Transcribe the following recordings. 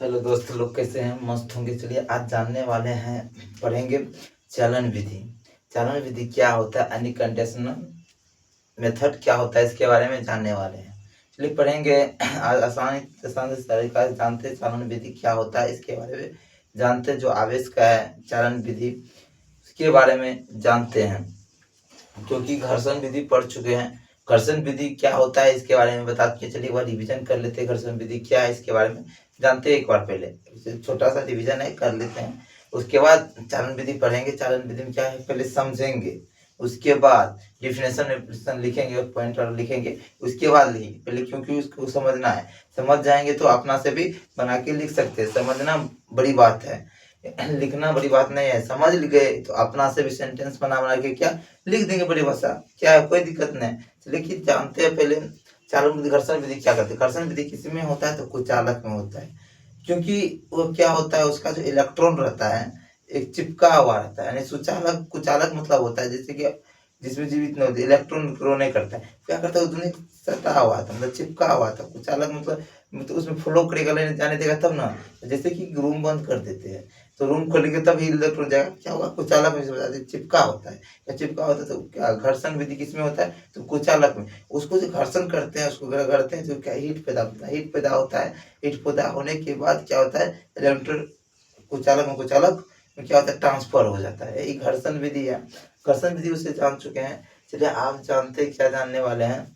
Hello दोस्त लोग, कैसे हैं? मस्त होंगे। चलिए आज जानने वाले हैं, पढ़ेंगे चालन विधि। चालन विधि क्या होता है, यानी कंडीशनल मेथड क्या होता है, इसके बारे में जानने वाले हैं। चलिए पढ़ेंगे। आज आसान से तरीका से जानते हैं चालन विधि क्या होता है, इसके बारे में जानते हैं। जो आवेश का है चालन विधि, उसके बारे में जानते हैं, क्योंकि घर्षण विधि पढ़ चुके हैं। घर्षण विधि क्या होता है इसके बारे में बता के चलिए एक बार रिविजन कर लेते हैं। घर्षण विधि क्या है इसके बारे में जानते हैं एक बार। पहले छोटा सा रिविजन है, कर लेते हैं। उसके बाद चालन विधि पढ़ेंगे। चालन विधि में क्या है पहले समझेंगे, उसके बाद डिफिनेशन लिखेंगे, पॉइंट और लिखेंगे, उसके बाद लिखेंगे पहले, क्योंकि उसको समझना है। समझ जाएंगे तो अपना से भी बना के लिख सकते हैं। समझना बड़ी बात है, लिखना बड़ी बात नहीं है। समझ गए तो अपना से भी सेंटेंस बना बना के क्या लिख देंगे बड़ी भाषा, क्या है, कोई दिक्कत नहीं। चलिए जानते हैं पहले चालन विधि। घर्षण विधि क्या करते हैं? घर्षण विधि किसी में होता है तो कुचालक में होता है, क्योंकि वो क्या होता है, उसका जो इलेक्ट्रॉन रहता है एक चिपका हुआ रहता है। यानी सुचालक कुचालक मतलब होता है जैसे कि जिसमें जीवित नहीं होती, इलेक्ट्रॉन ग्रो नहीं करता है, क्या करता है उसमें सटा हुआ था, मतलब चिपका हुआ था। कुचालक मतलब उसमें फ्लो करेगा, लेने जाने देगा तब ना। जैसे कि रूम बंद कर देते हैं तो रूम खोलेंगे तब ही इलेक्ट्रॉन जाएगा, क्या होगा, कुचालक में बताते चिपका होता है। या चिपका होता है तो क्या घर्षण विधि किसमें होता है, तो कुचालक में। उसको जो घर्षण करते हैं, उसको करते हैं तो क्या हीट पैदा होता है। हीट पैदा होता है, हीट पैदा होने के बाद क्या होता है, इलेक्ट्रॉन कुचालक में क्या होता है, ट्रांसफर हो जाता है। यही घर्षण विधि है। घर्षण विधि उसे जान चुके हैं। चलिए आप जानते क्या जानने वाले हैं,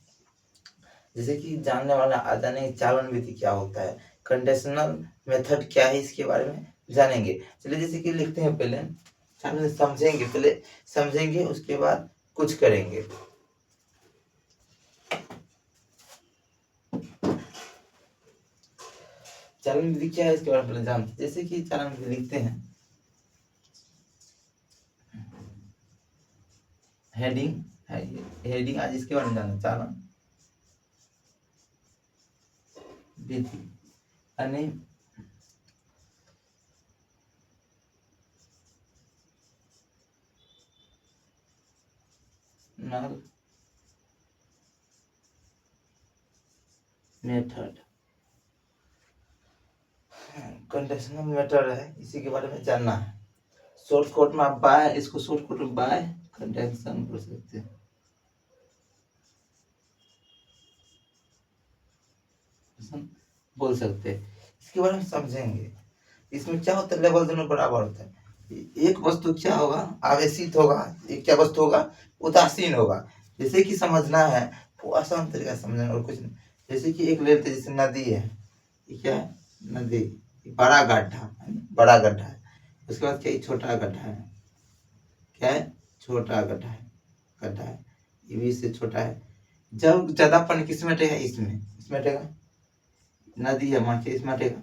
जैसे कि जानने वाला आ जाने चालन विधि क्या होता है, कंडीशनल मेथड क्या है, इसके बारे में जानेंगे। चलिए जैसे कि लिखते हैं पहले, चालन समझेंगे, पहले समझेंगे उसके बाद कुछ करेंगे। चालन विधि क्या है इसके बारे में पहले जानते। जैसे कि चालन विधि लिखते हैं, हेडिंग है हेडिंग, आज इसके बारे में जानना चालन विधि यानी नल मेथड, कंडीशनल मेथड है, इसी के बारे में जानना है। शॉर्ट कोट में आप बाय, इसको शॉर्ट कोट में बाय कंडक्शन बोल सकते हैं, बोल सकते हैं। इसके बारे में समझेंगे। इसमें क्या होता है, लेवल दोनों बराबर होता है। एक वस्तु क्या होगा, आवेशित होगा, एक क्या वस्तु होगा, उदासीन होगा। जैसे कि समझना है वो आसान तरीका से समझना और कुछ नहीं। जैसे कि एक लेते जैसे नदी है, ये क्या है, नदी, बड़ा गड्ढा है। उसके बाद क्या, छोटा गड्ढा है, क्या है, छोटा गड्ढा है, ये भी इससे छोटा है। जब ज्यादा पानी किसमें हटेगा, इसमें हटेगा, नदी है मान के इसमें हटेगा।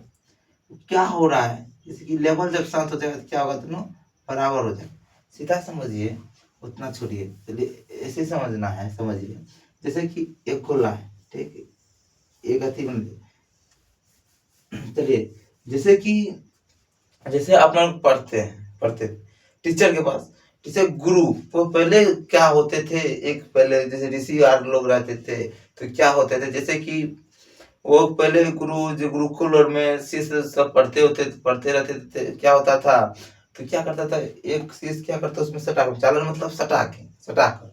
क्या हो रहा है, जैसे कि लेवल जब शांत हो जाएगा तो क्या होगा, दोनों बराबर हो जाएगा। सीधा समझिए, उतना छोड़िए। चलिए ऐसे समझना है, समझिए। जैसे कि एक खुला है, ठीक है, एक अति बन, चलिए जैसे कि जैसे आप लोग पढ़ते टीचर के पास, टीचर गुरु, वो पहले क्या होते थे, एक पहले जैसे ऋषि आर लोग रहते थे तो क्या होते थे, जैसे कि वो पहले गुरु जो गुरुकुल और में शिष्य सब पढ़ते रहते थे, क्या होता था, तो क्या करता था, एक शिष्य क्या करता उसमें सटाकर, चालन मतलब सटाकर,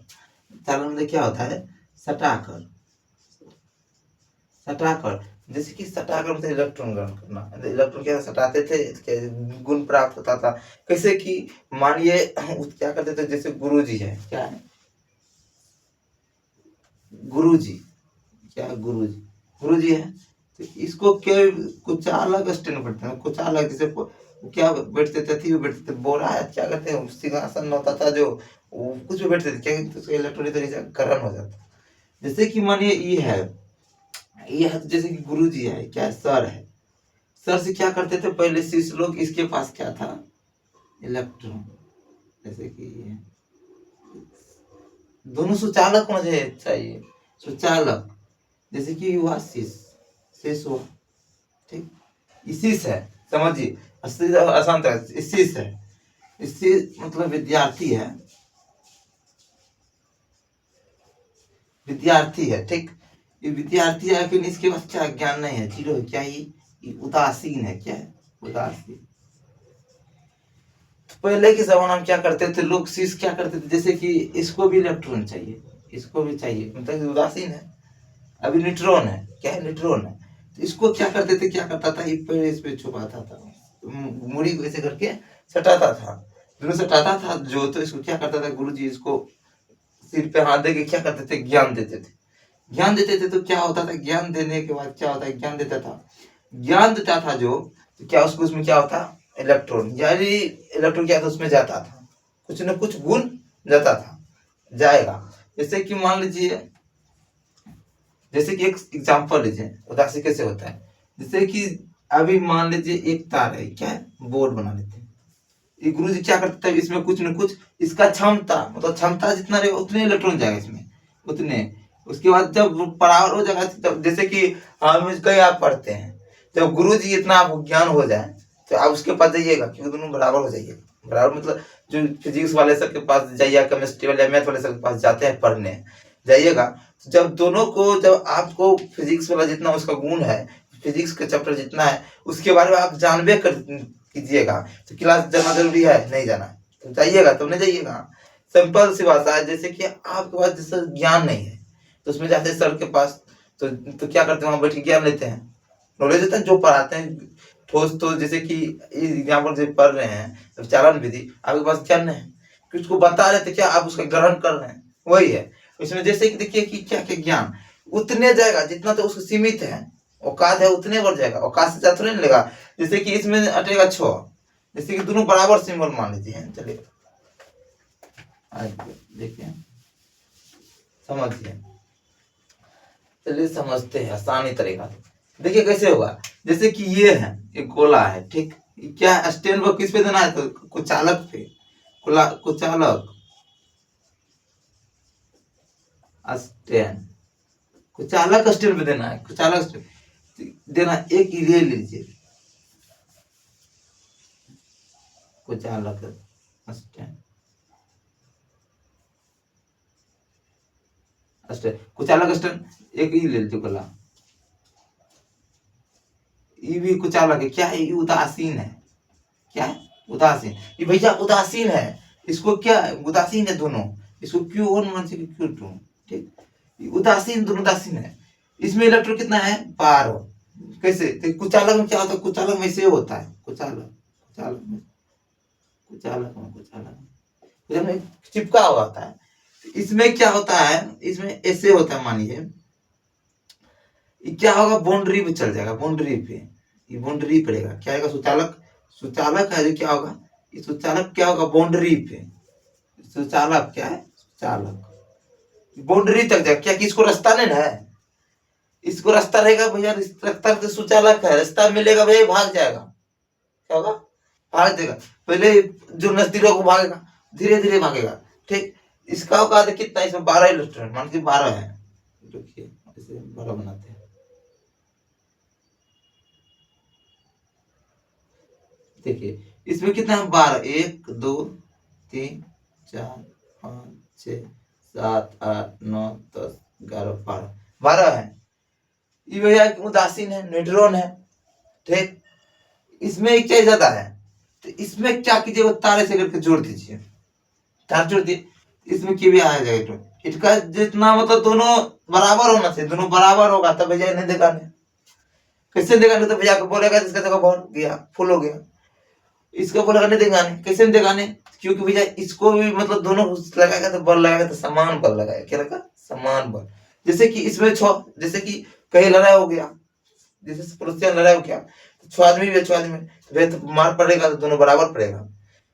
चालन मतलब क्या होता है, सटाकर, सटाकर। जैसे कि सटाकर मतलब इलेक्ट्रॉन ग्रहण करना, इलेक्ट्रॉन क्या सटाते थे, गुण प्राप्त होता था। कैसे कि मानिए क्या करते थे, जैसे गुरुजी है, क्या है, गुरुजी, क्या है, गुरुजी है, तो इसको क्या, कुछ अलग स्टैंड बैठते हैं, कुछ अलग, जैसे क्या बैठते थे, थी बैठते थे, बोरा है, क्या कहते हैं, सिंहासन होता था जो, कुछ भी बैठते थे, क्या कहते हैं, इलेक्ट्रॉनिक तरीके से ग्रहण हो जाता। जैसे कि मानिए ये है, जैसे कि गुरुजी है, क्या है, सर है, सर से क्या करते थे पहले शिष्य लोग, इसके पास क्या था, इलेक्ट्रॉन, जैसे कि दोनों सुचालक मुझे चाहिए, सुचालक, जैसे कि हुआ शिष्य हुआ, ठीक, इसी से समझिए, आसान तरह इसी से, इससे मतलब विद्यार्थी है, ठीक, ये विद्यार्थी है, लेकिन इसके पास क्या ज्ञान नहीं है, जीरो है, क्या ही ये उदासीन है। क्या है? उदासीन। पहले के जमाना में क्या करते थे लोग, शीश क्या करते थे, जैसे कि इसको भी इलेक्ट्रॉन चाहिए, इसको भी चाहिए, मतलब उदासीन है। अभी न्यूट्रॉन है, क्या है? न्यूट्रॉन है। तो इसको क्या करते थे, क्या करता था, एक पेड़ इस पे छुपाता था, मुड़ी को ऐसे करके सटाता था, दोनों सटाता था जो, तो इसको क्या करता था गुरुजी, इसको सिर पे हाथ दे के क्या करते थे, ज्ञान देते थे। ज्ञान देते थे तो क्या होता था, ज्ञान देने के बाद क्या होता है, ज्ञान देता था, ज्ञान देता था जो, तो क्या उसको, उसमें क्या होता, इलेक्ट्रॉन, यानी इलेक्ट्रॉन क्या था उसमें जाता था, कुछ न कुछ गुण जाता था, जाएगा। जैसे कि मान लीजिए, जैसे कि एक एग्जांपल लीजिए, उदासी कैसे होता है। जैसे कि अभी मान लीजिए एक तार है, क्या है, बोर्ड बना लेते हैं, ये गुरु जी क्या करते थे, इसमें कुछ न कुछ इसका क्षमता, मतलब क्षमता जितना रहेगा उतने इलेक्ट्रॉन जाएगा इसमें, उतने। उसके बाद जब बराबर हो जाएगा, तब जैसे कि हम कई आप पढ़ते हैं, जब गुरु जी इतना आपको ज्ञान हो जाए तो आप उसके पास जाइएगा, क्योंकि दोनों बराबर हो जाइए। बराबर मतलब जो फिजिक्स वाले सर के पास जाइए, केमिस्ट्री वाले, मैथ वाले सर के पास जाते हैं पढ़ने, जाइएगा। जब दोनों को, जब आपको फिजिक्स वाला जितना उसका गुण है, फिजिक्स का चैप्टर जितना है उसके बारे में आप जानबे कर कीजिएगा, तो क्लास जाना जरूरी है, नहीं जाना तो जाइएगा, तब नहीं जाइएगा। सिंपल सी भाषा है, जैसे कि आपके पास जैसे ज्ञान नहीं है तो उसमें जाते हैं सर के पास, तो क्या करते हैं, वहां बैठ के ज्ञान लेते हैं, नॉलेज देते हैं, जो पढ़ाते हैं ठोस। तो जैसे कि एग्जाम्पल से पढ़ रहे हैं चालन विधि, आपके पास ज्ञान है कि उसको बता रहे थे, क्या आप उसका ग्रहण कर रहे हैं, वही है। इसमें जैसे कि देखिए कि क्या क्या ज्ञान उतने जाएगा जितना तो उसको सीमित है, औकात है उतने बढ़ जाएगा, औकात से ज्यादा नहीं लेगा। जैसे कि इसमें अटेगा 6, जैसे कि दोनों बराबर सिंबल मान लीजिए, चलिए देखिए, समझिए, चलिए समझते हैं आसानी तरीका। देखिए कैसे होगा, जैसे कि ये है, एक गोला है, ठीक, क्या स्टैंड पर किस पे देना है, तो कुचालक पे, कुचालक स्टैंड, कुचालक स्टैंड पे देना है, कुचालक स्टैंड देना। एक ले लीजिए, कुचालक स्टैंड, कुचालक स्टैंड एक ही ले लीजिए गोला, ये भी कुचालक है, क्या है, ये उदासीन है, क्या है, उदासीन, ये भैया उदासीन है, इसको क्या है, उदासीन है दोनों, इसको Q1 मान से Q2, ठीक, ये उदासीन, दोनों उदासीन है। इसमें इलेक्ट्रॉन कितना है, 12। कैसे, तो कुचालक में क्या होता है, कुचालक में से होता है, कुचालक, कुचालक में, कुचालक में, कुचालक में चिपका हुआ होता है। इसमें क्या होता है, इसमें ऐसे होता है, मानिए क्या होगा, बाउंड्री पे चल जाएगा, बाउंड्री पे, ये बाउंड्री पड़ेगा, क्या आएगा, सुचालक, सुचालक है जो, क्या होगा, ये सुचालक क्या होगा, बाउंड्री पे, सुचालक क्या है, सुचालक बाउंड्री तक जाएगा, क्या कि इसको रास्ता नहीं है, इसको रास्ता रहेगा भैया, रास्ता तो सुचालक है, रास्ता मिलेगा भैया, भाग जाएगा, क्या होगा, भाग देगा, पहले जो नजदीक को भागेगा, धीरे धीरे भागेगा, ठीक। इसका औकात कितना, इसमें 12 इलेक्ट्रॉन, मान लीजिए 12 है, देखिए इसे 12 बनाते हैं, देखिए इसमें कितना है, 12, 1 2 3 4 5 6 7 8 9 10 11 12, 12 है। ये भैया उदासीन है, न्यूट्रॉन है, ठीक। इसमें एक चीज ज्यादा है, तो इसमें क्या कीजिए, वो तारे से करके जोड़ दीजिए, तार जोड़ दिए, इसमें की भी आ जाएगा, तो इसका जितना मतलब दोनों बराबर होना चाहिए, दोनों बराबर होगा तब भैया नहीं देगा, नहीं कैसे देगा, नहीं तो भैया को बोलेगा इसका जगह भर गया, फुल हो गया, इसको बोलेगा नहीं देगा, नहीं कैसे नहीं देगा, नहीं क्योंकि भैया इसको भी मतलब दोनों लगाएगा तो बल लगाएगा, तो समान बल लगाएगा, क्या लगा, समान बल। जैसे कि इसमें 6, जैसे कि कहीं लड़ाई हो गया, जैसे पड़ोसियों लड़ाई हो गया, 6 आदमी भी 6 आदमी, तो भैया तो मार पड़ेगा, तो दोनों बराबर पड़ेगा।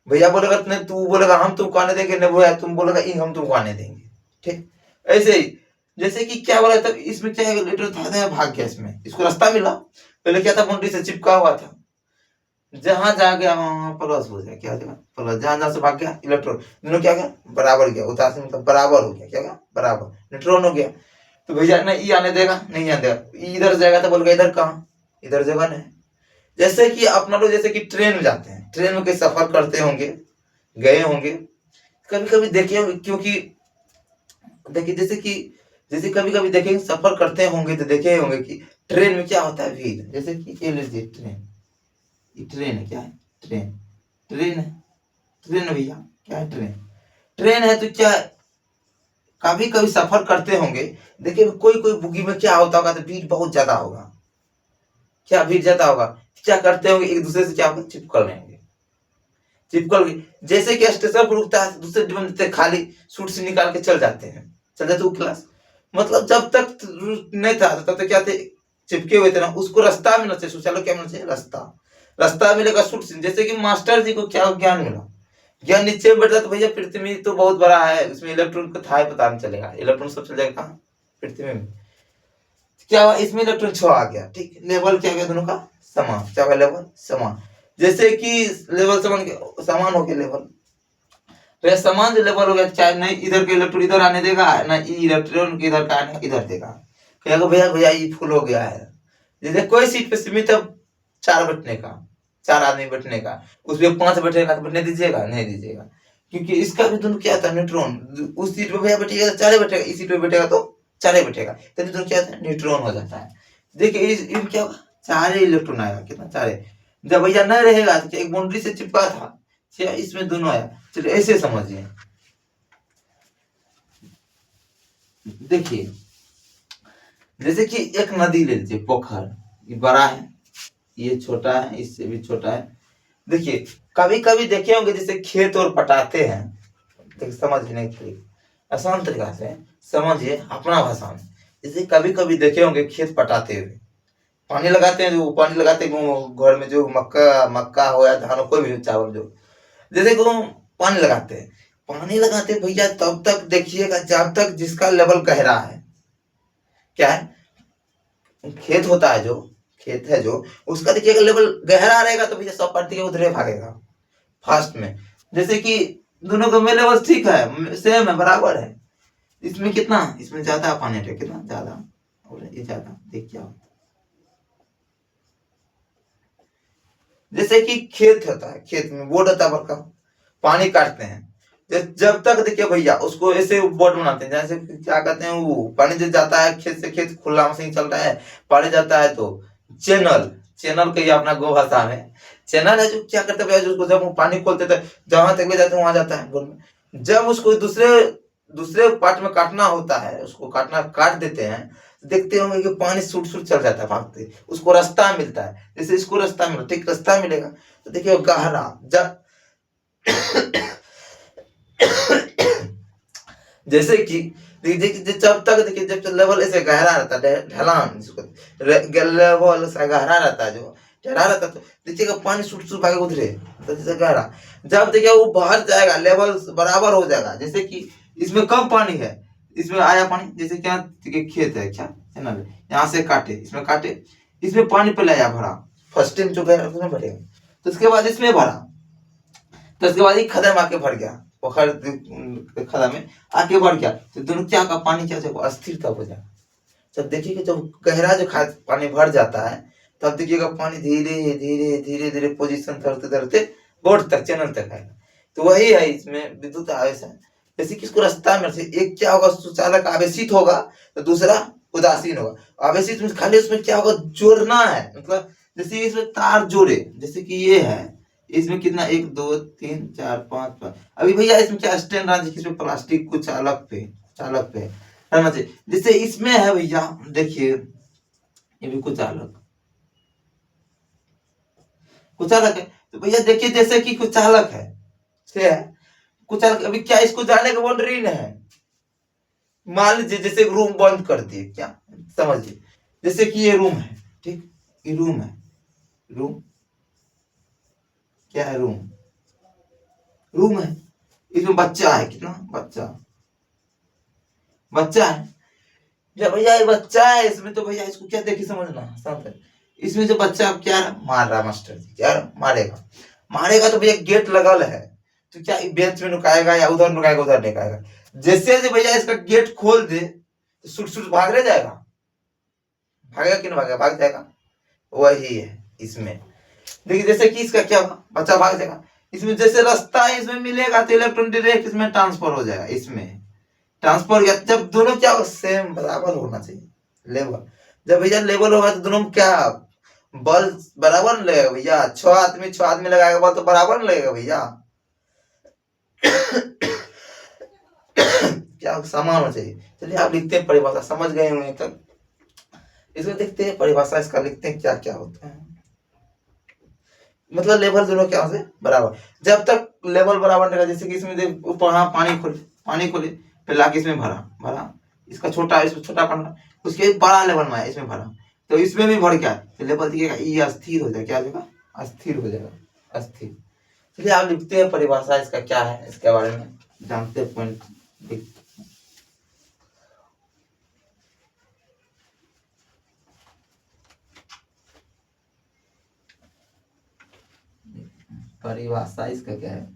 भैया बोलेगा नहीं, तू बोलेगा हम तुमको आने देंगे, नहीं भैया तुम बोलेगा हम तुमको आने देंगे, ठीक। ऐसे ही जैसे कि क्या बोला, तब इसमें क्या है, लीटर था, भाग गया, इसमें इसको रास्ता मिला, पहले क्या था, बाउंड्री से चिपका हुआ था, जहां जा गया वहां प्लस हो गया, क्या जगह प्लस, जहां जहां से भाग गया इलेक्ट्रॉन, दोनों क्या गया, बराबर गया, उदासीन मतलब बराबर हो गया, क्या गया, बराबर न्यूट्रॉन हो गया। तो भैया नहीं आने देगा, नहीं आने देगा, इधर जाएगा तो बोलेगा इधर कहाँ, इधर जगह नहीं। जैसे कि अपना लोग जैसे कि ट्रेन में जाते हैं, ट्रेन में कहीं सफर करते होंगे, गए होंगे, कभी कभी देखे होंगे, क्योंकि देखिए जैसे कि, जैसे कभी कभी देखेंगे सफर करते होंगे तो देखे होंगे कि ट्रेन में क्या होता है? भीड़। जैसे कि ये लीजिए ट्रेन, ये ट्रेन है, क्या है? ट्रेन, ट्रेन है, ट्रेन भैया, क्या है? ट्रेन, ट्रेन है। तो क्या कभी कभी सफर करते होंगे, देखिए कोई कोई बुगी में क्या होता होगा, तो भीड़ बहुत ज्यादा होगा। क्या भीड़ ज्यादा होगा? क्या करते होंगे, एक दूसरे से क्या होगा, चिपकल लेंगे, चिपकल के जैसे कि स्टेशन पर रुकता है, दूसरे डिब्बे में देते खाली सूट से निकाल के चल जाते हैं, चल जाते वो क्लास। मतलब जब तक नहीं था तब तक क्या थे, चिपके हुए थे ना, उसको रास्ता मिलना चाहिए, शौचालय क्या मिलना चाहिए? रास्ता, रास्ता मिलेगा सूट से। जैसे कि मास्टर जी को क्या ज्ञान मिला, ज्ञान नीचे में बैठा, तो भैया पृथ्वी तो बहुत बड़ा है, उसमें इलेक्ट्रॉन को था पता नहीं चलेगा, इलेक्ट्रॉन सब चल जाएगा कहाँ? पृथ्वी में। क्या हुआ, इसमें इलेक्ट्रॉन 6 आ गया, ठीक, लेवल क्या गया दोनों का? समान। क्या हुआ? लेवल समान। जैसे कि लेवल समान हो गया लेवल, तो ये समान जो लेवल हो गया, चाहे नहीं इधर के इलेक्ट्रॉन इधर आने देगा, ना इलेक्ट्रॉन के इधर का आने इधर देगा। कहेगा भैया भैया ये फुल हो गया है। जैसे कोई सीट पे सीमित है 4 बैठने का, 4 आदमी बैठने का, उसमें 5 बैठेगा तो बैठने दीजिएगा? नहीं दीजिएगा, क्योंकि इसका भी दोनों क्या था, न्यूट्रॉन। उस सीट पे भैया बैठेगा तो 4 बैठेगा, इस सीट पे बैठेगा तो 4 बैठेगा, तो दोनों क्या था, न्यूट्रॉन हो जाता है। देखिए इस क्या होगा, 4 इलेक्ट्रॉन आएगा, कितना? 4। जब भैया नहीं रहेगा तो एक बाउंड्री से चिपका था, इसमें दोनों आया। चलिए ऐसे समझिए, देखिए जैसे कि एक नदी ले लीजिए, पोखर, ये बड़ा है, ये छोटा है, इससे भी छोटा है। देखिए कभी कभी देखे होंगे जैसे खेत और पटाते हैं, देखिए समझने के लिए आसान तरीका से समझिए अपना भाषा में। जैसे कभी कभी देखे होंगे खेत पटाते हुए, पानी लगाते हैं, जो पानी लगाते हैं घर में, जो मक्का मक्का हो या धान, कोई भी चावल, जो जैसे को पानी लगाते हैं, पानी लगाते हैं भैया, तब तक देखिएगा जब तक जिसका लेवल गहरा है, क्या है, खेत होता है, जो खेत है जो, उसका देखिएगा लेवल गहरा रहेगा, तो भैया सब पलटी के उधरे भागेगा फास्ट में। जैसे कि दोनों का में लेवल ठीक है, सेम है, बराबर है। इसमें कितना, इसमें ज्यादा पानी है, कितना ज्यादा, और ये ज्यादा, देख क्या होता है। जैसे कि खेत होता है, खेत में बोर्ड होता है बड़का, पानी काटते हैं, जब तक देखिए भैया उसको ऐसे बोर्ड बनाते हैं, जैसे क्या कहते हैं, वो पानी जब जाता है खेत से खेत, खुला मशीन चल रहा है, पानी जाता है तो चैनल, चैनल कहिए अपना गो भाषा में, चैनल है, जो क्या करते हैं भैया, उसको जब वो पानी खोलते थे, जहां तक ले जाते हैं वहां जाता है बोर्ड में। जब उसको दूसरे दूसरे पार्ट में काटना होता है, उसको काट देते हैं, देखते होंगे कि पानी सूट सूट चल जाता है भागते, उसको रास्ता मिलता है। जैसे इसको रास्ता मिला, ठीक, रास्ता मिलेगा, तो देखिए गहरा, जब जैसे कि देखिए जब तक देखिए, जब लेवल ऐसे गहरा रहता है, ढलान जिसको लेवल ऐसा गहरा रहता है, जो गहरा रहता है, तो देखिएगा पानी सूट सूट भागे उधरे, तो जैसे गहरा, जब देखिए वो बाहर जाएगा, लेवल बराबर हो जाएगा। जैसे कि इसमें कम पानी है, इसमें आया पानी, जैसे क्या देखिए खेत है, क्या है ना, यहाँ से काटे, इसमें काटे, इसमें पानी पहले आया भरा, फर्स्ट टाइम जो गहरा उसमें भरेगा, तो उसके बाद इसमें भरा, तो उसके बाद ही खदम आके भर गया, पोखर खदा में आके बढ़ गया, तो दोनों क्या का पानी क्या हो, अस्थिरता हो जाए। जब देखिएगा जब गहरा जो पानी भर जाता है, तब देखिएगा पानी धीरे धीरे धीरे धीरे पोजीशन धरते धरते बोर्ड तक, चैनल तक आएगा। तो वही है इसमें विद्युत आवेश है। जैसे किसको रास्ता में से एक क्या होगा, सुचालक आवेशित होगा, तो दूसरा उदासीन होगा। आवेशित में खाली उसमें क्या होगा, जोड़ना है, मतलब जैसे इसमें तार जोड़े, जैसे कि ये है, इसमें कितना 1 2 3 4 5 5, अभी भैया इसमें क्या स्टैंड रहा है, इसमें प्लास्टिक कुछ अलग पे चालक पे रहना चाहिए। जैसे इसमें है भैया, देखिए ये भी कुछ अलग है, तो भैया देखिए जैसे कि कुछ अलग है, से है कुछ अलग। अभी क्या इसको जाने का बाउंड्री नहीं है, मान लीजिए जैसे रूम बंद कर दिए, क्या समझिए, जैसे कि ये रूम है, ठीक, ये रूम है, रूम क्या है, रूम, रूम है, इसमें बच्चा है, कितना बच्चा, बच्चा है, जब भैया ये बच्चा है इसमें, तो भैया इसको क्या देखिए समझना शांत है। इसमें जो बच्चा क्या मार रहा, मास्टर जी क्या मारेगा, मारेगा तो भैया गेट लगल है, तो क्या बेंच में नुकाएगा या उधर नुकाएगा, उधर निकाएगा। जैसे भैया इसका गेट खोल दे, तो सुट सुट भाग ले जाएगा, भागेगा कि नहीं भागेगा, भाग जाएगा। वही है इसमें, देखिए जैसे कि इसका क्या होगा, बच्चा भाग जाएगा, इसमें जैसे रास्ता है इसमें मिलेगा, तो इलेक्ट्रॉन डायरेक्ट इसमें ट्रांसफर हो जाएगा, इसमें ट्रांसफर, या जब दोनों क्या सेम बराबर होना चाहिए लेवल, जब भैया लेवल होगा तो दोनों में क्या बल बराबर नहीं लगेगा भैया। 6 आदमी लगाएगा बल तो बराबर नहीं लगेगा भैया। क्या समान होना चाहिए। चलिए आप लिखते हैं परिभाषा, समझ गए होंगे तक। इसमें देखते हैं परिभाषा इसका, लिखते हैं क्या क्या होता है। मतलब लेवल दोनों क्या से बराबर, जब तक लेवल बराबर रहेगा। जैसे कि इसमें ऊपर हाँ पानी खोले फिर लाके इसमें भरा इसका छोटा, इसमें छोटा करना, उसके बड़ा लेवल में है इसमें भरा, तो इसमें भी भर क्या तो लेवल दिखेगा, ये अस्थिर हो जाएगा। क्या हो जाएगा? अस्थिर हो जाएगा, अस्थिर। चलिए आप लिखते हैं परिभाषा इसका क्या है, इसके बारे में जानते हैं पॉइंट। परिभाषा इसका क्या है?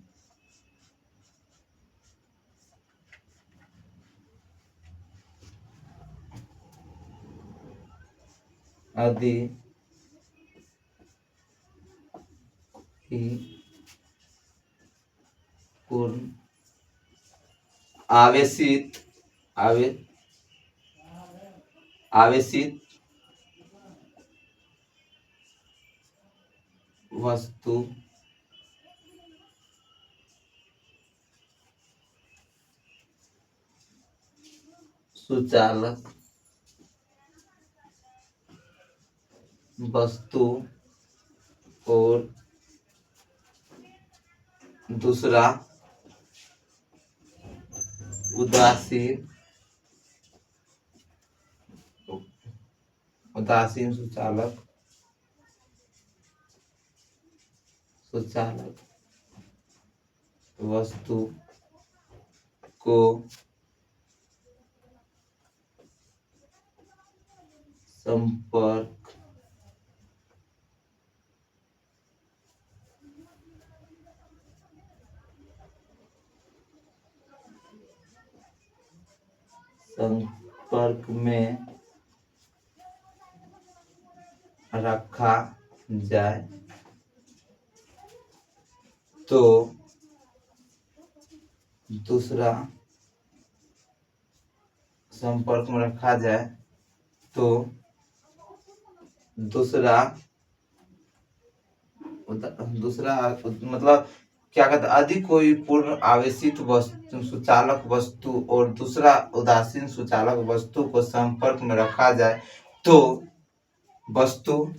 यदि पूर्ण आवेशित वस्तु सुचालक वस्तु और दूसरा उदासीन सुचालक वस्तु को संपर्क में रखा जाए तो दूसरा संपर्क में रखा जाए तो दूसरा मतलब क्या कहते हैं, अधिक कोई पूर्ण आवेशित वस्तु सुचालक वस्तु और दूसरा उदासीन सुचालक वस्तु को संपर्क में रखा जाए तो वस्तु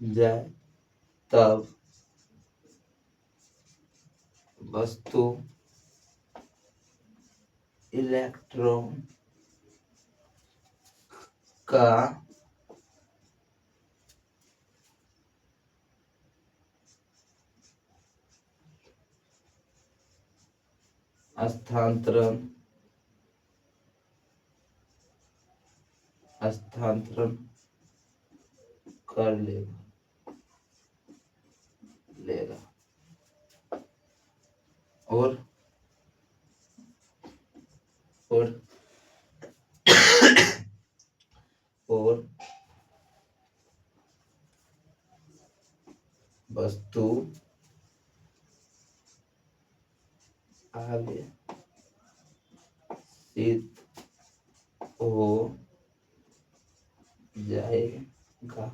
जाए तब वस्तु इलेक्ट्रॉन का स्थानांतरण कर लेगा और वस्तु आवेशित हो जाएगा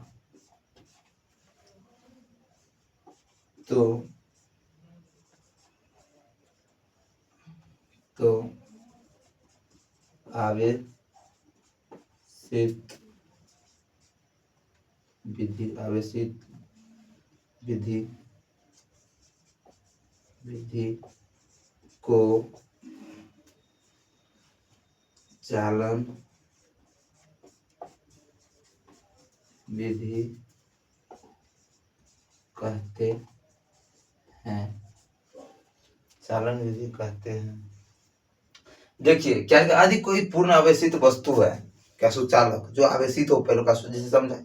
तो आवेशित विधि को चालन विधि कहते हैं। चालन विधि कहते हैं। देखिए क्या यदि कोई पूर्ण आवेशित वस्तु है, क्या सुचालक जो आवेशित हो, पहले का जैसे समझा,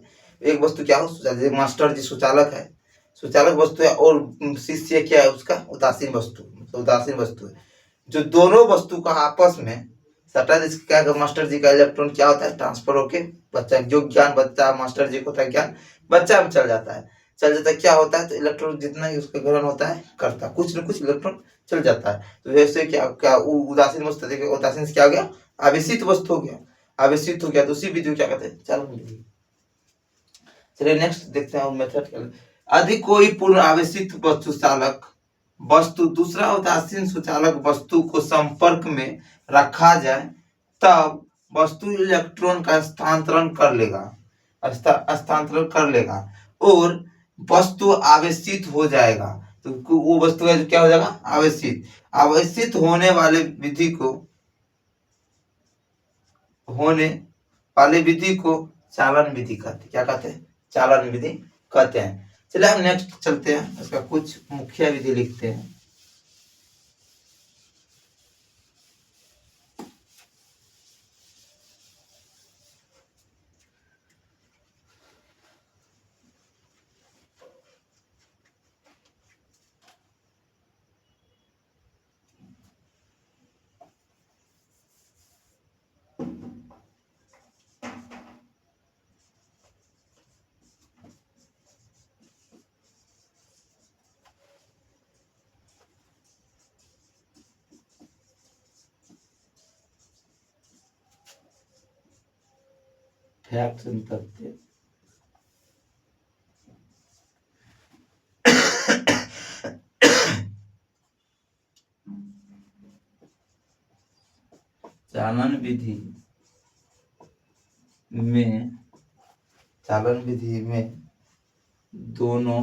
एक वस्तु क्या हो जैसे मास्टर जी सुचालक है, सुचालक वस्तु है, और शिष्य क्या है उसका उदासीन वस्तु, उदासीन वस्तु है। जो दोनों वस्तु का आपस में सटा इसका क्या होगा, मास्टर जी का इलेक्ट्रॉन क्या होता है, ट्रांसफर होके बच्चा जो ज्ञान बच्चा मास्टर जी को होता है ज्ञान बच्चा में चल जाता है। क्या होता है, तो इलेक्ट्रॉन जितना ही उसका ग्रहण होता है करता है, कुछ न कुछ इलेक्ट्रॉन चल जाता है। तो वैसे क्या क्या उदासीन वस्तु, देखिए उदासीन से क्या हो गया, आवेशित वस्तु हो गया, आवेशित हो गया, तो उसी विधि को क्या कहते हैं, चालन विधि। चलिए नेक्स्ट देखते हैं मेथड। अधिक कोई पूर्ण आवेशित वस्तु चालक वस्तु दूसरा उदासीन सुचालक वस्तु को संपर्क में रखा जाए तब वस्तु इलेक्ट्रॉन का स्थानांतरण कर लेगा, स्थानांतरण कर लेगा और वस्तु आवेशित हो जाएगा। तो वो वस्तु है क्या हो जाएगा, आवेशित। आवेशित होने वाले विधि को चालन विधि कहते हैं। क्या कहते हैं, चालन विधि कहते हैं। चलिए हम नेक्स्ट चलते हैं, इसका कुछ मुख्य विधि लिखते हैं। फैक्ट्स एंड तथ्य। चालन विधि में दोनों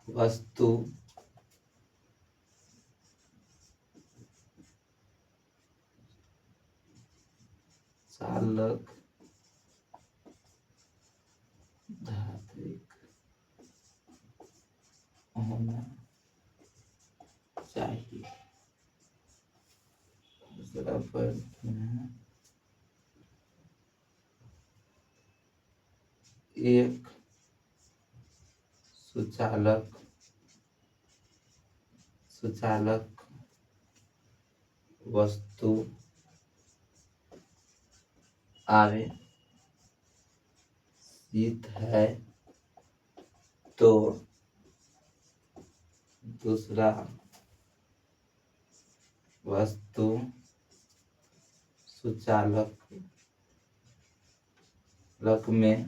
वस्तु चालक धात्विक होना चाहिए। दूसरा पॉइंट में एक सुचालक वस्तु आवेशित है तो दूसरा वस्तु सुचालक में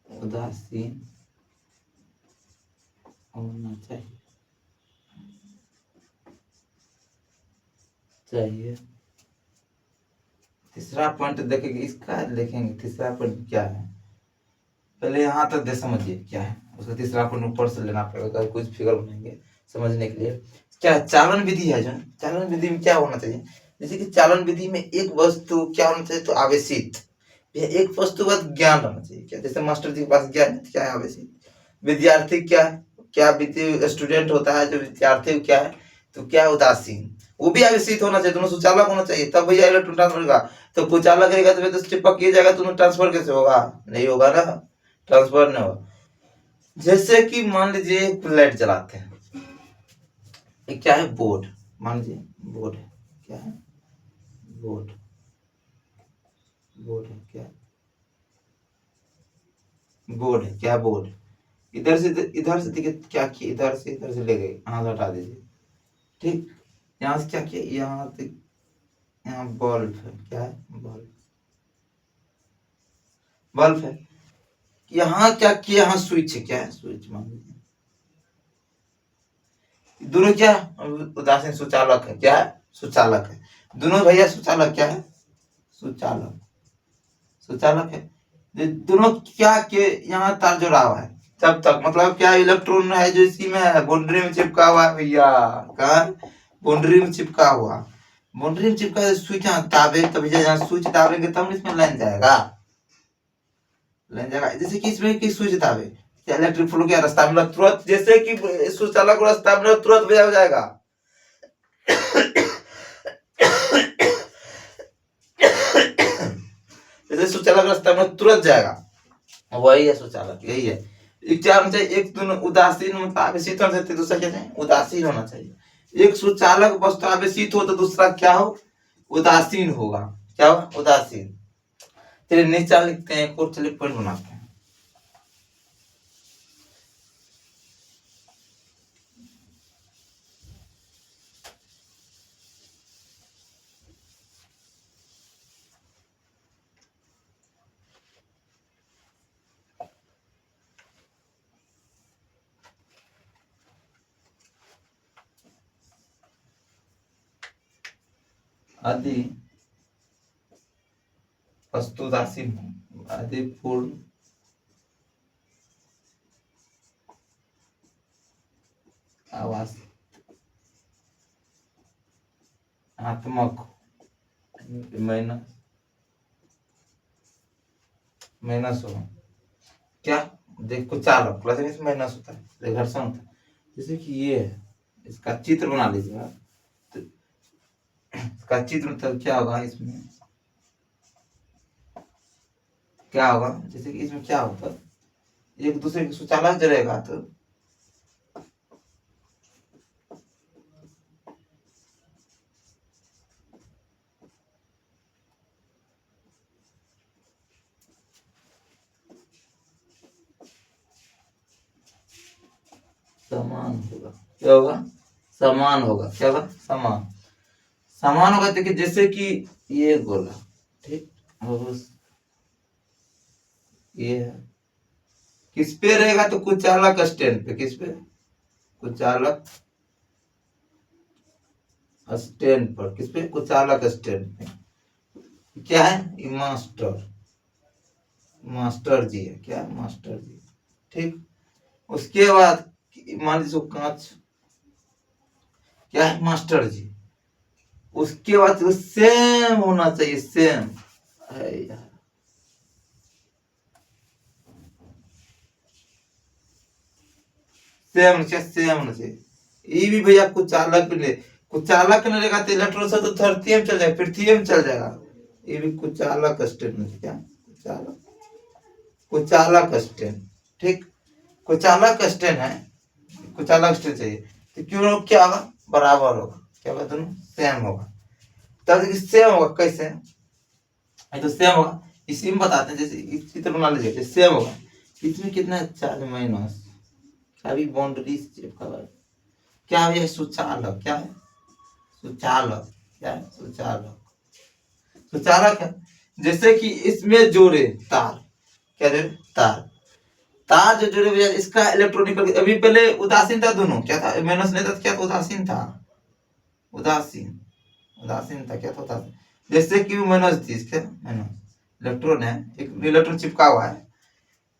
उदासीन होना चाहिए। तीसरा पॉइंट देखेंगे, इसका देखेंगे तीसरा पॉइंट क्या है। पहले यहाँ तक दे समझिए क्या है, उसका तीसरा पॉइंट ऊपर से लेना पड़ेगा, कुछ फिगर बनाएंगे समझने के लिए। क्या चालन विधि है, जो चालन विधि में क्या होना चाहिए, जैसे कि चालन विधि में एक वस्तु क्या होना चाहिए, तो आवेशित। एक वस्तु का ज्ञान होना चाहिए, क्या जैसे मास्टर जी के पास ज्ञान है, क्या है आवेशित। विद्यार्थी क्या स्टूडेंट होता है जो विद्यार्थी क्या है, तो क्या उदासीन, वो भी आवेशित होना चाहिए, दोनों सुचालक होना चाहिए, तब भैया इलेक्ट्रॉन ट्रांसफर होगा। तो कुचालक रहेगा तो चिपक किया जाएगा, तो ट्रांसफर कैसे होगा, नहीं होगा ना, ट्रांसफर नहीं होगा। जैसे कि मान लीजिए लाइट जलाते हैं, ये क्या है, बोर्ड, मान लीजिए बोर्ड है, क्या है, बोर्ड है, क्या बोर्ड है, क्या बोर्ड। इधर से देखिए क्या किया, इधर से ले गए, यहाँ से हटा दीजिए, ठीक। यहाँ से क्या किया, यहाँ से यहाँ बल्ब है, क्या है, बल्ब है। यहाँ क्या किया, यहाँ स्विच है, क्या है, स्विच मान लीजिए। दोनों क्या उदासीन सुचालक है, क्या है, सुचालक है। दोनों भैया सुचालक क्या है, सुचालक है। दोनों क्या के यहाँ तार जुड़ा हुआ है, तब तक मतलब क्या इलेक्ट्रॉन है जो इसी में है, बाउंड्री में चिपका हुआ है भैया, कहा बाउंड्री में चिपका हुआ, बाउंड्री में चिपका स्विच यहाँ दाबे, तभी यहाँ स्विच दाबेंगे तब इसमें लाइन जाएगा, जैसे कि इसमें की स्विच दाबे इलेक्ट्रिक फ्लो क्या रास्ता में तुरंत, जैसे कि सुचालक रास्ता में तुरंत बजा हो जाएगा। जैसे सुचालक रास्ता में तुरंत जाएगा, वही है सुचालक, यही है। एक क्या होना चाहिए, एक दोनों उदासीन मतलब आवेशित होना चाहिए, दूसरा क्या चाहिए, उदासीन होना चाहिए। एक सुचालक वस्तु आवेशित हो तो दूसरा क्या हो, उदासीन होगा। क्या होगा, उदासीन। चलिए नीचा लिखते हैं, एक और चलिए पॉइंट बनाते हैं। आदि वस्तुदासीन आदि पूर्ण आवास आत्मक माइनस माइनस हो क्या, देखो चालक प्लस में माइनस होता है, घर्षण होता है। जैसे कि ये है, इसका चित्र बना लीजिए आप, तो इसका चित्र मतलब क्या होगा, इसमें क्या होगा, जैसे कि इसमें क्या होता है, एक दूसरे के सुचालक जलेगा तो समान होगा। क्या होगा, समान होगा। क्या होगा, समान। समान होगा देखिए, जैसे कि ये गोला, ठीक, और ये है, किस पे रहेगा, तो कुचालक स्टैंड पे, किस पे, कुचालक स्टैंड पर, किस पे, कुचालक स्टैंड पे। क्या है, ये मास्टर, मास्टर जी है। क्या, मास्टर जी, ठीक। उसके बाद मान लीजिए कांच, क्या है, मास्टर जी। उसके बाद सेम होना चाहिए, सेम है यार, सेम सेम होना चाहिए। ये भी भैया कुचालक ने, कुचालक ने रहेगा तो इलेक्ट्रॉन से तो धरती में चल जाएगा, पृथ्वी में चल जाएगा। ये भी कुचालक स्टेन में, क्या, कुचालक, कुचालक स्टेन, ठीक। कुचालक स्टेन है, कुचालक स्टेन चाहिए, तो क्यों, क्या होगा, बराबर होगा। क्या होगा, दोनों सेम होगा। तब देखिए सेम होगा कैसे, ये तो सेम होगा, इसी में बताते हैं। जैसे इस चित्र बना लीजिए, सेम होगा। इसमें कितना है, चार्ज माइनस, अभी बाउंड्री चिपका हुआ है। क्या है, ये सुचालक। क्या है, सुचालक। क्या है, सुचालक, सुचालक है। जैसे कि इसमें जोड़े तार, क्या जोड़े, तार, तार जो जुड़े हुए, इसका इलेक्ट्रॉनिकल, अभी पहले उदासीन था दोनों, क्या था, माइनस नहीं था, क्या था, उदासीन था, उदासीन, उदासीन था, क्या था, उदासीन। जैसे कि माइनस थी, इसके माइनस इलेक्ट्रॉन है, एक इलेक्ट्रॉन चिपका हुआ है।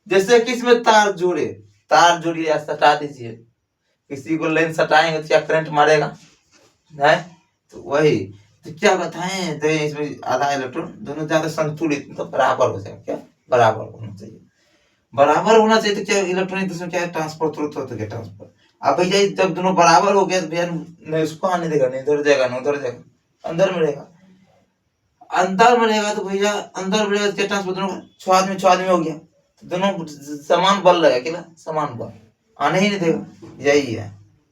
जैसे कि इसमें तार जोड़े, तार जोड़िए या सटा दीजिए, किसी को लाइन सटाएंगे तो क्या करंट मारेगा, है, तो वही। तो क्या बताएं, तो इसमें आधा इलेक्ट्रॉन दोनों ज्यादा संतुलित, मतलब बराबर हो जाए। क्या, बराबर होना चाहिए, बराबर होना चाहिए। तो क्या इलेक्ट्रॉन एक दूसरे, क्या है, ट्रांसफर तुरंत होता है, ट्रांसफर। अब भैया जब दोनों बराबर हो गया तो भैया नहीं उसको आने देगा, नहीं इधर जाएगा, ना उधर जाएगा, अंदर में रहेगा। अंदर में रहेगा तो भैया, अंदर में रहेगा तो क्या ट्रांसफर, दोनों छह आदमी हो गया, तो दोनों समान बल रहेगा, क्या, समान बल, आने ही नहीं देगा। यही है,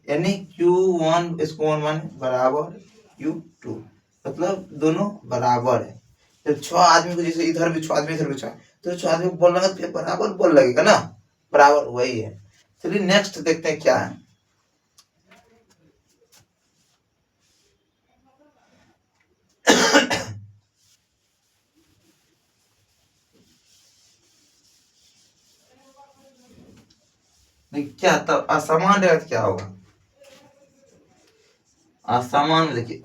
यानी Q1 इसको 1 बराबर Q2, मतलब दोनों बराबर है। जब छह आदमी को, जैसे इधर भी छह आदमी, इधर भी छह, तो छह आदमी को बोल लगा तो बराबर बोल लगेगा ना, बराबर, वही है। चलिए नेक्स्ट देखते हैं क्या है। क्या, तब असमान रहेगा तो क्या होगा, असमान में देखिए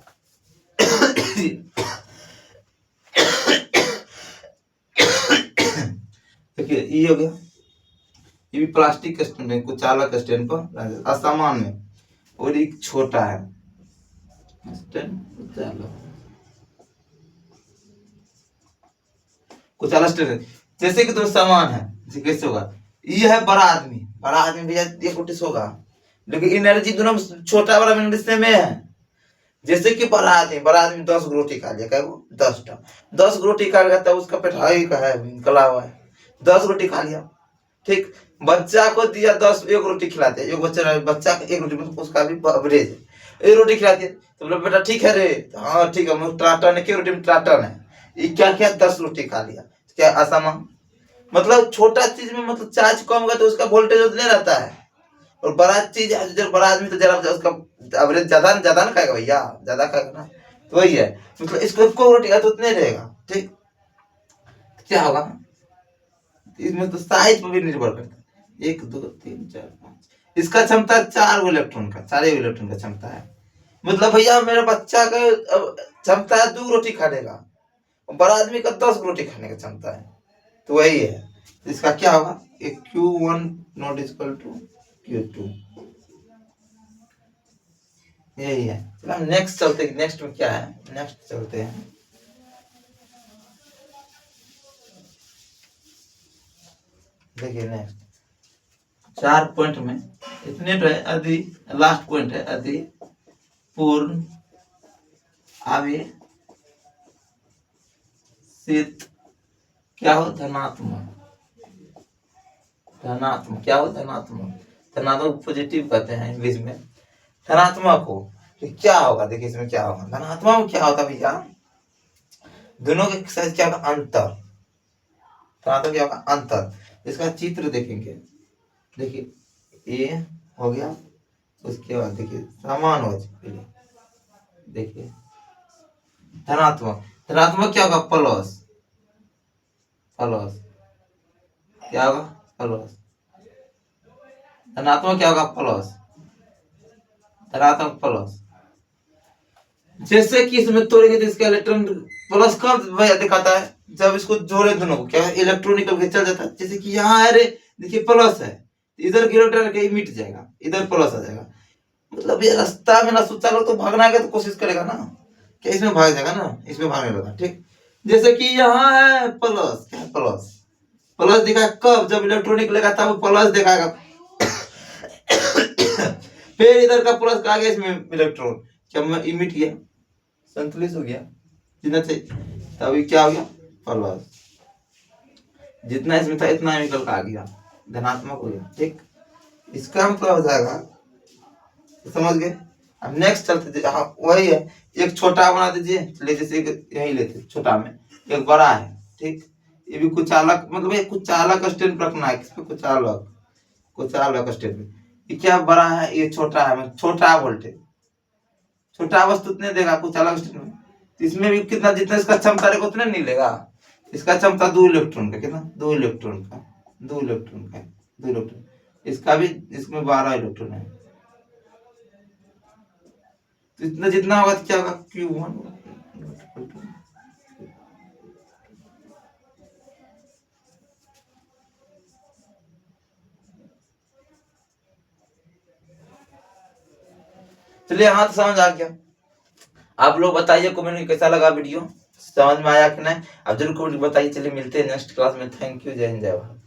देखिए ये हो गया, ये भी प्लास्टिक स्टैंड है, कुचालक स्टैंड पर असमान में, और एक छोटा है स्टैंड, कुचालक स्टैंड। जैसे कि दोनों समान है, जैसे कैसे होगा, ये है बड़ा आदमी, बड़ा आदमी भैया एक रोटी होगा, लेकिन एनर्जी दोनों छोटा बड़ा में सेम है। जैसे कि बड़ा आदमी 10 रोटी खा लिया, क्या वो 10टा, 10 रोटी खा लिया, तब उसका पेट हाई का है, निकला हुआ है, 10 रोटी खा लिया, ठीक। बच्चा को दिया 10 एक रोटी खिलाते हैं, एक बच्चा को एक रोटी, मतलब उसका भी एवरेज है, एक रोटी खिलाती है तो बोला बेटा ठीक है रे, हाँ ठीक है, मैं टनाटन है, क्या रोटी में टनाटन है, ये क्या क्या 10 रोटी खा लिया, क्या असमान, मतलब छोटा चीज में मतलब चार्ज कम होगा तो उसका वोल्टेज उतने रहता है, और बड़ा चीज जब बड़ा आदमी तो जरा उसका एवरेज ज्यादा ना खाएगा भैया, ज्यादा खाएगा ना, तो वही है, मतलब इसको को रोटी का तो उतने रहेगा, ठीक, क्या होगा इसमें, तो साइज पर भी निर्भर करता है, 1 2 3 4 5, इसका क्षमता 4 इलेक्ट्रॉन का, 4 इलेक्ट्रॉन का क्षमता है, मतलब भैया मेरा बच्चा का क्षमता है 2 रोटी खाने का, बड़ा आदमी का 10 रोटी खाने का क्षमता है, तो वही है, इसका क्या होगा, Q1 not equal to Q2, यही है। चलो हम नेक्स्ट चलते हैं, नेक्स्ट में क्या है, नेक्स्ट चलते हैं, देखिए नेक्स्ट 4 पॉइंट में इतने तो है, यदि लास्ट पॉइंट है, यदि पूर्ण आवेशित क्या हो, धनात्मक, धनात्मक क्या हो, धनात्मक, धनात्मक पॉजिटिव कहते हैं इंग्लिश में, धनात्मक हो तो क्या होगा, देखिए इसमें क्या होगा, धनात्मक में क्या होता है भैया, दोनों के साइज क्या होगा, अंतर, धनात्मक क्या होगा, अंतर, इसका चित्र देखेंगे, देखिए ए हो गया, उसके बाद देखिए समान हो, देखिए धनात्मक, धनात्मक क्या होगा, प्लस, प्लस क्या होगा, प्लस, धनात्मक क्या होगा, प्लस, धनात्मक प्लस, जैसे कि इसमें तोड़ेंगे तो इसका इलेक्ट्रॉन प्लस कब भैया दिखाता है, जब इसको जोड़े दोनों को, क्या इलेक्ट्रॉन निकल के चल जाता है, जैसे कि यहाँ है रे, देखिए प्लस है, इधर की इलेक्ट्रॉन कहीं मिट जाएगा, इधर प्लस आ जाएगा, मतलब ये रास्ता में ना सोचा लो तो भागना का तो कोशिश करेगा ना, क्या इसमें भाग जाएगा ना, इसमें भागने लगा, ठीक, जैसे कि यहाँ है प्लस, क्या प्लस, प्लस दिखा कब, जब इलेक्ट्रॉन निकलेगा तब प्लस दिखाएगा, फिर इधर का प्लस आ गया, इसमें इलेक्ट्रॉन क्या मिट गया, संतुलित हो गया, जितना चाहिए तभी क्या हो गया, प्लस, जितना इसमें था इतना निकल का आ गया, धनात्मक हो गया, ठीक, इसका मतलब हो जाएगा, समझ गए। अब नेक्स्ट चलते, हाँ वही है, एक छोटा बना दीजिए, ले जैसे यही लेते छोटा में, एक बड़ा है, ठीक, ये भी कुछ अलग, मतलब ये कुछ अलग स्टेप रखना है, किसमें कुछ अलग स्टेप में, ये क्या बड़ा है, ये छोटा है, मतलब छोटा वोल्टेज, छोटा वस्तु उतने देगा, कुछ अलग स्टेप में, तो इसमें भी कितना, जितना इसका क्षमता रहेगा उतने नहीं लेगा, इसका क्षमता 2 इलेक्ट्रॉन का, कितना 2 इलेक्ट्रॉन का, 2 इलेक्ट्रॉन का, 2 इलेक्ट्रॉन, इसका भी, इसमें 12 इलेक्ट्रॉन है, तो इतना जितना होगा तो क्या होगा, Q1 चलिए, हाँ तो समझ आ गया, आप लोग बताइए कमेंट में कैसा लगा वीडियो, समझ में आया कि नहीं, आप जरूर कमेंट बताइए, चलिए मिलते हैं नेक्स्ट क्लास में, थैंक यू, जय हिंद जय भारत।